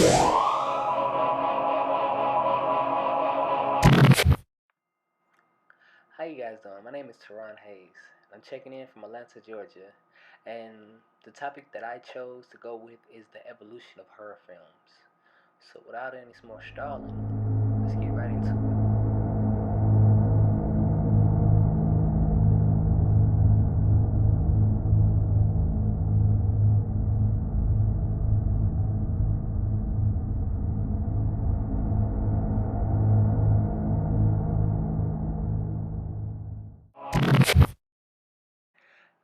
How you guys doing? My name is Teron Hayes. I'm checking in from Atlanta, Georgia, and the topic that I chose to go with is the evolution of horror films. So without any more stalling, let's get right into it.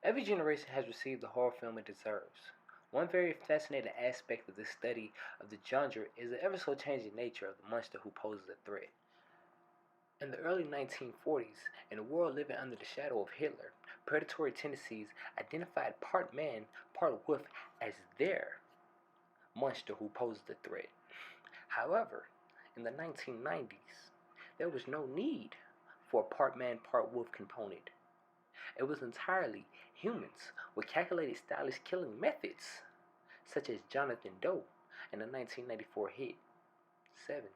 Every generation has received the horror film it deserves. One very fascinating aspect of this study of the genre is the ever so changing nature of the monster who poses a threat. In the early 1940s, in a world living under the shadow of Hitler, predatory tendencies identified part man, part wolf as their monster who posed a threat. However, in the 1990s, there was no need for a part man, part wolf component. It was entirely humans with calculated stylish killing methods, such as Jonathan Doe in the 1994 hit Seven.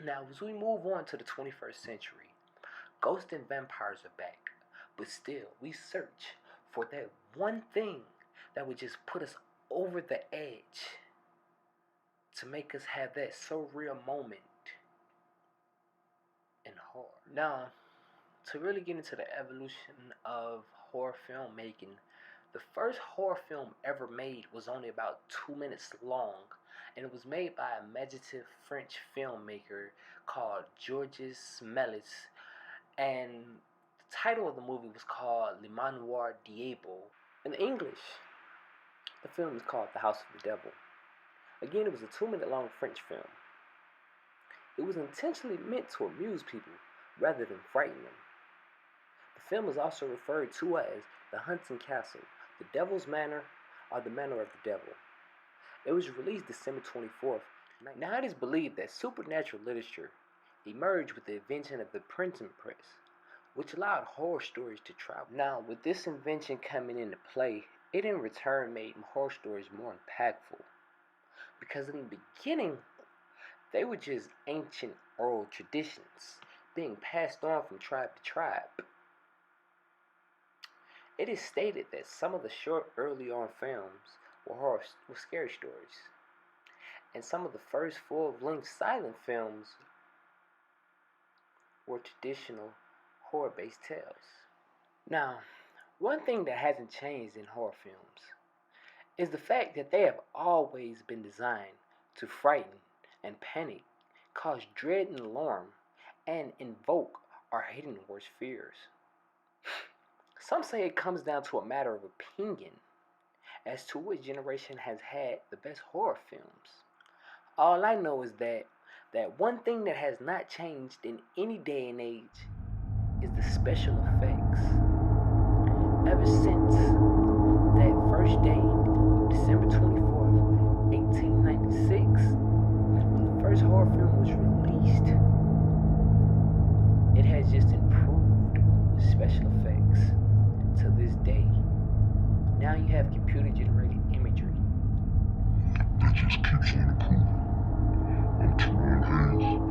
Now, as we move on to the 21st century, ghosts and vampires are back, but still, we search for that one thing that would just put us over the edge to make us have that surreal moment in horror. Now, to really get into the evolution of horror filmmaking, the first horror film ever made was only about 2 minutes long, and it was made by a imaginative French filmmaker called Georges Méliès, and the title of the movie was called Le Manoir Diable. In English, the film is called The House of the Devil. Again, it was a 2 minute long French film. It was intentionally meant to amuse people rather than frighten them. The film is also referred to as The Haunted Castle, The Devil's Manor, or The Manor of the Devil. It was released December 24th. Now it is believed that supernatural literature emerged with the invention of the printing press, which allowed horror stories to travel. Now, with this invention coming into play, it in return made horror stories more impactful. Because in the beginning, they were just ancient oral traditions being passed on from tribe to tribe. It is stated that some of the short early on films were scary stories, and some of the first full-length silent films were traditional horror-based tales. Now, one thing that hasn't changed in horror films is the fact that they have always been designed to frighten and panic, cause dread and alarm, and invoke our hidden worst fears. Some say it comes down to a matter of opinion as to which generation has had the best horror films. All I know is that one thing that has not changed in any day and age is the special effects. Ever since that first day of December 24th, 1896, when the first horror film was released, it has just improved with special effects to this day. Now you have computer-generated imagery. It just keeps on improving. I'm Teron Hayes.